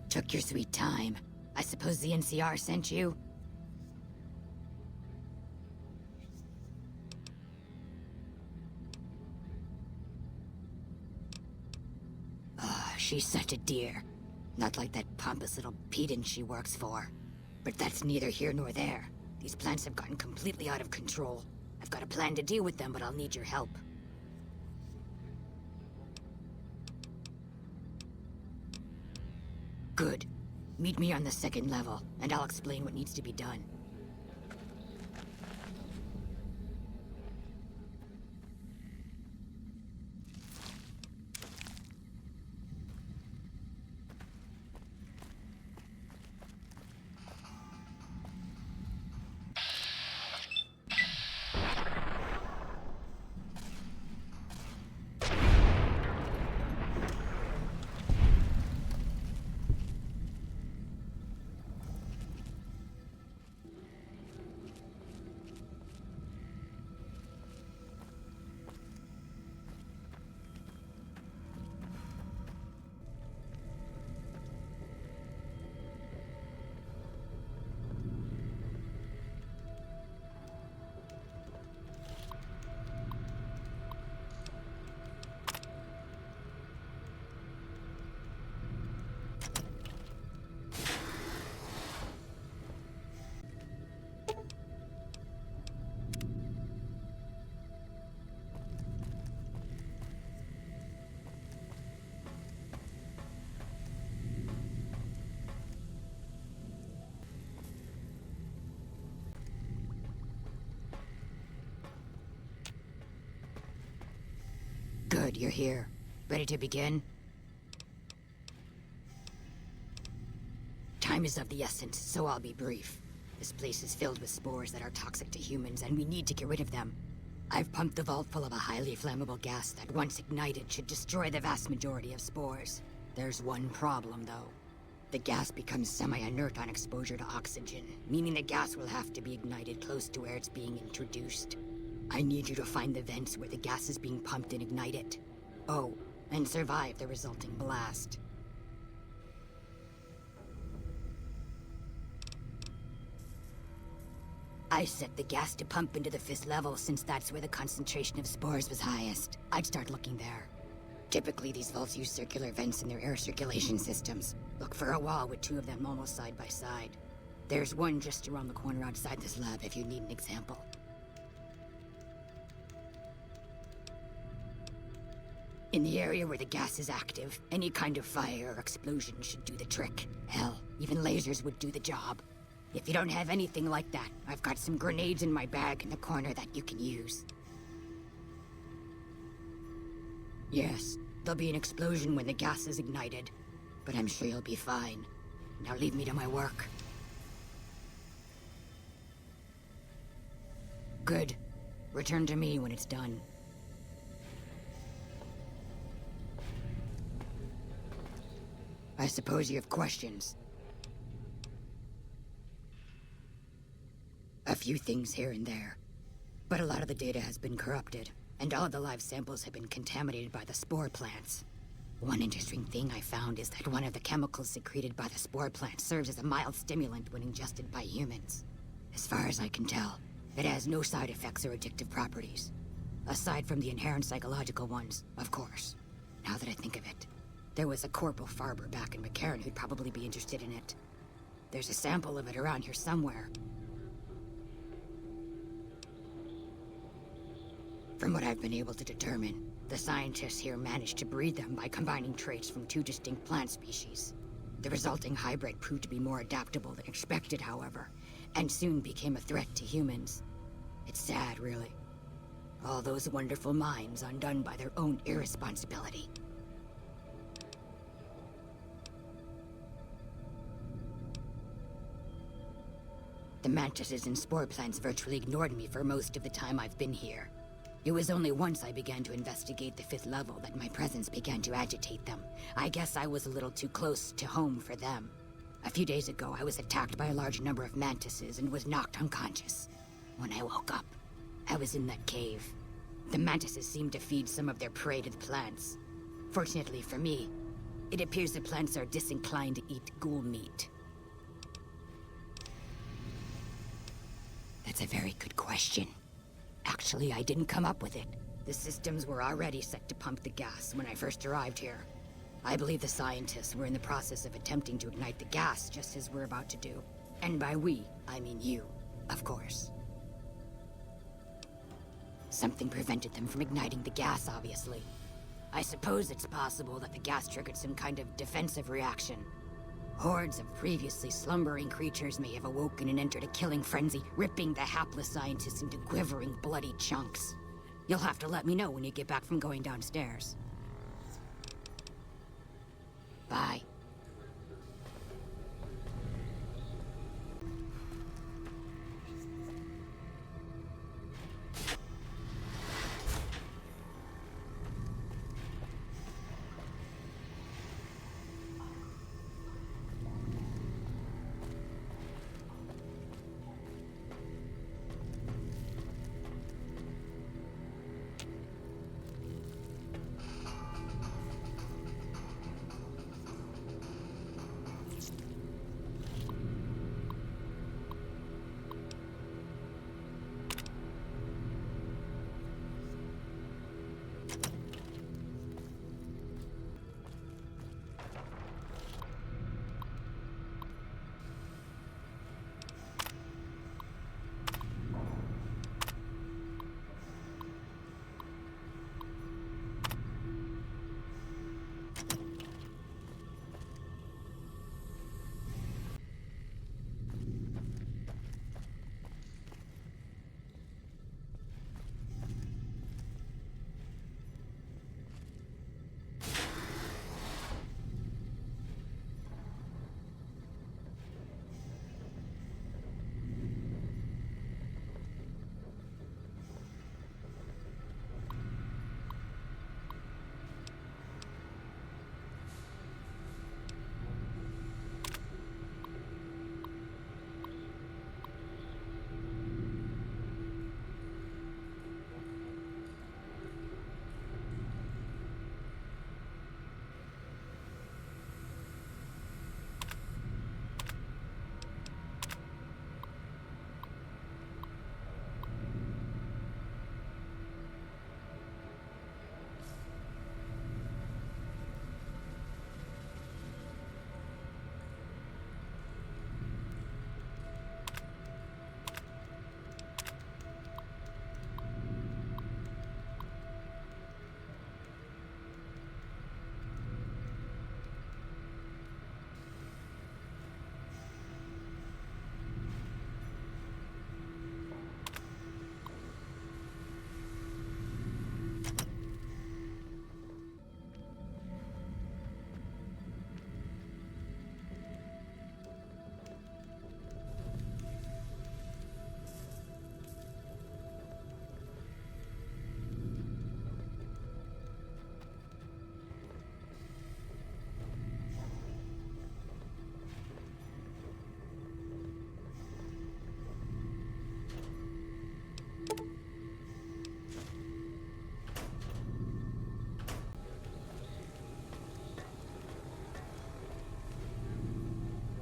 Took your sweet time. I suppose the NCR sent you? Oh, she's such a dear. Not like that pompous little pedant she works for. But that's neither here nor there. These plants have gotten completely out of control. I've got a plan to deal with them, but I'll need your help. Good. Meet me on the second level, and I'll explain what needs to be done. Good, you're here. Ready to begin? Time is of the essence, so I'll be brief. This place is filled with spores that are toxic to humans, and we need to get rid of them. I've pumped the vault full of a highly flammable gas that, once ignited, should destroy the vast majority of spores. There's one problem, though. The gas becomes semi-inert on exposure to oxygen, meaning the gas will have to be ignited close to where it's being introduced. I need you to find the vents where the gas is being pumped and ignite it. Oh, and survive the resulting blast. I set the gas to pump into the 5th level since that's where the concentration of spores was highest. I'd start looking there. Typically, these vaults use circular vents in their air circulation systems. Look for a wall with 2 of them almost side by side. There's one just around the corner outside this lab if you need an example. In the area where the gas is active, any kind of fire or explosion should do the trick. Hell, even lasers would do the job. If you don't have anything like that, I've got some grenades in my bag in the corner that you can use. Yes, there'll be an explosion when the gas is ignited, but I'm sure you'll be fine. Now leave me to my work. Good. Return to me when it's done. I suppose you have questions. A few things here and there. But a lot of the data has been corrupted, and all of the live samples have been contaminated by the spore plants. One interesting thing I found is that one of the chemicals secreted by the spore plant serves as a mild stimulant when ingested by humans. As far as I can tell, it has no side effects or addictive properties. Aside from the inherent psychological ones, of course. Now that I think of it. There was a Corporal Farber back in McCarran who'd probably be interested in it. There's a sample of it around here somewhere. From what I've been able to determine, the scientists here managed to breed them by combining traits from 2 distinct plant species. The resulting hybrid proved to be more adaptable than expected, however, and soon became a threat to humans. It's sad, really. All those wonderful minds undone by their own irresponsibility. The mantises and spore plants virtually ignored me for most of the time I've been here. It was only once I began to investigate the 5th level that my presence began to agitate them. I guess I was a little too close to home for them. A few days ago, I was attacked by a large number of mantises and was knocked unconscious. When I woke up, I was in that cave. The mantises seemed to feed some of their prey to the plants. Fortunately for me, It appears the plants are disinclined to eat ghoul meat. That's a very good question. Actually, I didn't come up with it. The systems were already set to pump the gas when I first arrived here. I believe the scientists were in the process of attempting to ignite the gas just as we're about to do. And by we, I mean you, of course. Something prevented them from igniting the gas, obviously. I suppose it's possible that the gas triggered some kind of defensive reaction. Hordes of previously slumbering creatures may have awoken and entered a killing frenzy, ripping the hapless scientists into quivering, bloody chunks. You'll have to let me know when you get back from going downstairs. Bye.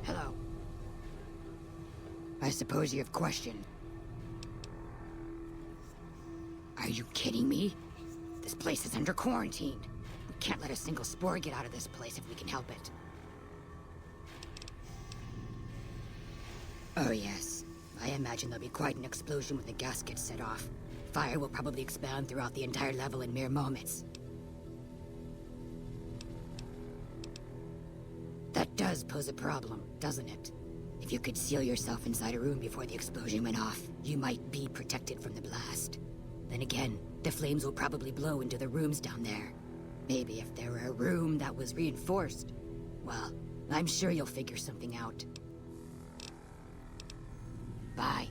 Hello. I suppose you have questions. Are you kidding me? This place is under quarantine. We can't let a single spore get out of this place if we can help it. Oh yes. I imagine there'll be quite an explosion when the gas gets set off. Fire will probably expand throughout the entire level in mere moments. That does pose a problem, doesn't it? If you could seal yourself inside a room before the explosion went off, you might be protected from the blast. Then again, the flames will probably blow into the rooms down there. Maybe if there were a room that was reinforced. Well, I'm sure you'll figure something out. Bye.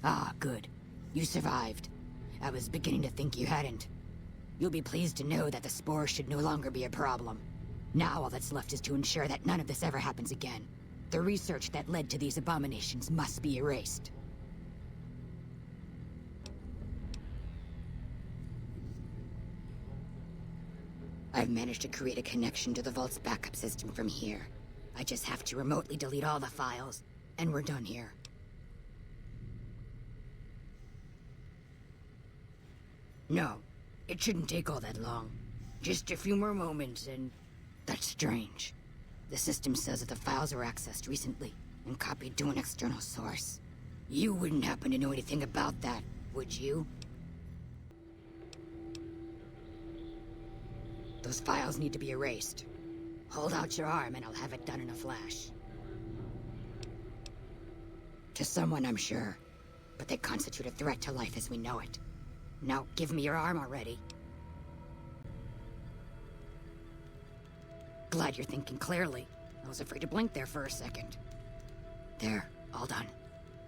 Ah, good. You survived. I was beginning to think you hadn't. You'll be pleased to know that the spores should no longer be a problem. Now all that's left is to ensure that none of this ever happens again. The research that led to these abominations must be erased. I've managed to create a connection to the Vault's backup system from here. I just have to remotely delete all the files, and we're done here. No, it shouldn't take all that long. Just a few more moments, and... That's strange. The system says that the files were accessed recently, and copied to an external source. You wouldn't happen to know anything about that, would you? Those files need to be erased. Hold out your arm and I'll have it done in a flash. To someone, I'm sure. But they constitute a threat to life as we know it. Now, give me your arm already. Glad you're thinking clearly. I was afraid to blink there for a second. There, all done.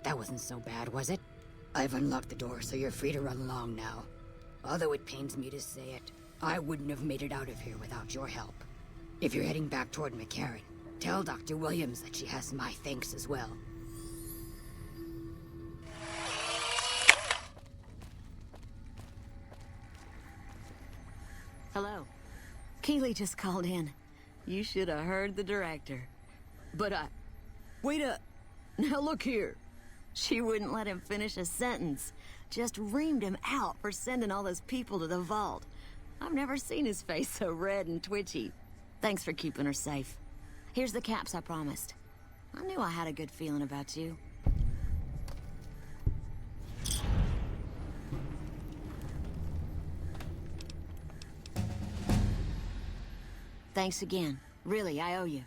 That wasn't so bad, was it? I've unlocked the door, so you're free to run along now. Although it pains me to say it, I wouldn't have made it out of here without your help. If you're heading back toward McCarran, tell Dr. Williams that she has my thanks as well. Hello. Keely just called in. You should have heard the director. But wait up. Now look here. She wouldn't let him finish a sentence. Just reamed him out for sending all those people to the vault. I've never seen his face so red and twitchy. Thanks for keeping her safe. Here's the caps I promised. I knew I had a good feeling about you. Thanks again. Really, I owe you.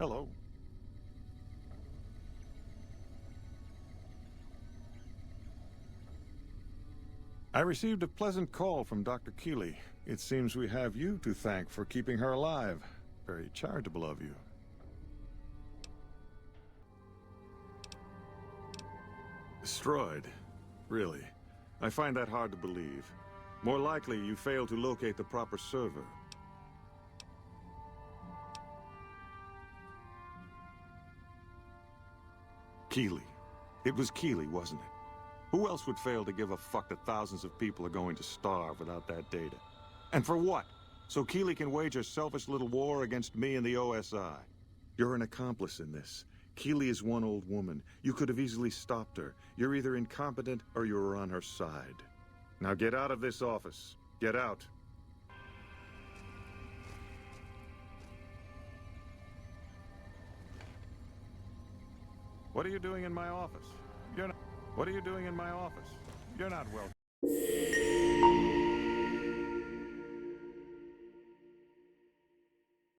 Hello. I received a pleasant call from Dr. Keely. It seems we have you to thank for keeping her alive. Very charitable of you. Destroyed? Really? I find that hard to believe. More likely, you failed to locate the proper server. Keely. It was Keely, wasn't it? Who else would fail to give a fuck that thousands of people are going to starve without that data? And for what? So Keely can wage a selfish little war against me and the OSI. You're an accomplice in this. Keely is one old woman. You could have easily stopped her. You're either incompetent or you're on her side. Now get out of this office. Get out. What are you doing in my office? What are you doing in my office? You're not welcome.